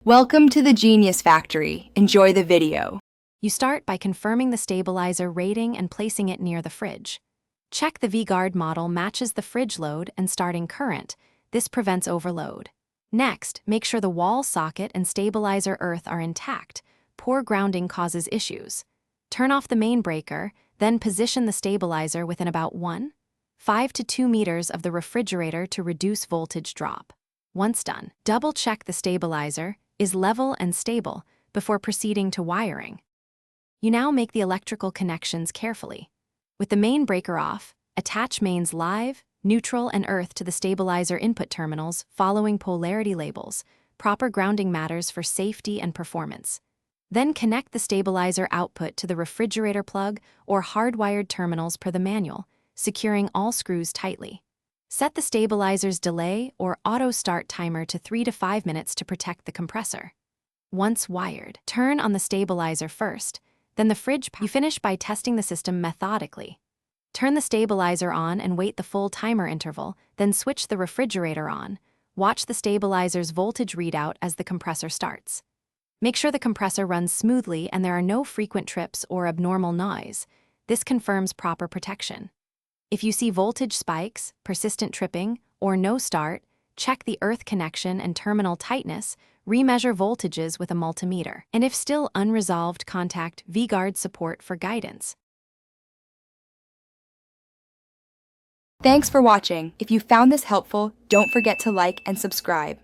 Welcome to the Genius Factory. Enjoy the video. You start by confirming the stabilizer rating and placing it near the fridge. Check the V-Guard model matches the fridge load and starting current. This prevents overload. Next, make sure the wall socket and stabilizer earth are intact. Poor grounding causes issues. Turn off the main breaker, then position the stabilizer within about 1.5 to 2 meters of the refrigerator to reduce voltage drop. Once done, double-check the stabilizer is level and stable before proceeding to wiring. You now make the electrical connections carefully. With the main breaker off, attach mains live, neutral, and earth to the stabilizer input terminals following polarity labels. Proper grounding matters for safety and performance. Then connect the stabilizer output to the refrigerator plug or hardwired terminals per the manual, securing all screws tightly. Set the stabilizer's delay or auto start timer to 3 to 5 minutes to protect the compressor. Once wired, turn on the stabilizer first, then the fridge. You finish by testing the system methodically. Turn the stabilizer on and wait the full timer interval, then switch the refrigerator on. Watch the stabilizer's voltage readout as the compressor starts. Make sure the compressor runs smoothly and there are no frequent trips or abnormal noise. This confirms proper protection. If you see voltage spikes, persistent tripping, or no start, check the earth connection and terminal tightness, remeasure voltages with a multimeter. And if still unresolved, contact V-Guard support for guidance. Thanks for watching. If you found this helpful, don't forget to like and subscribe.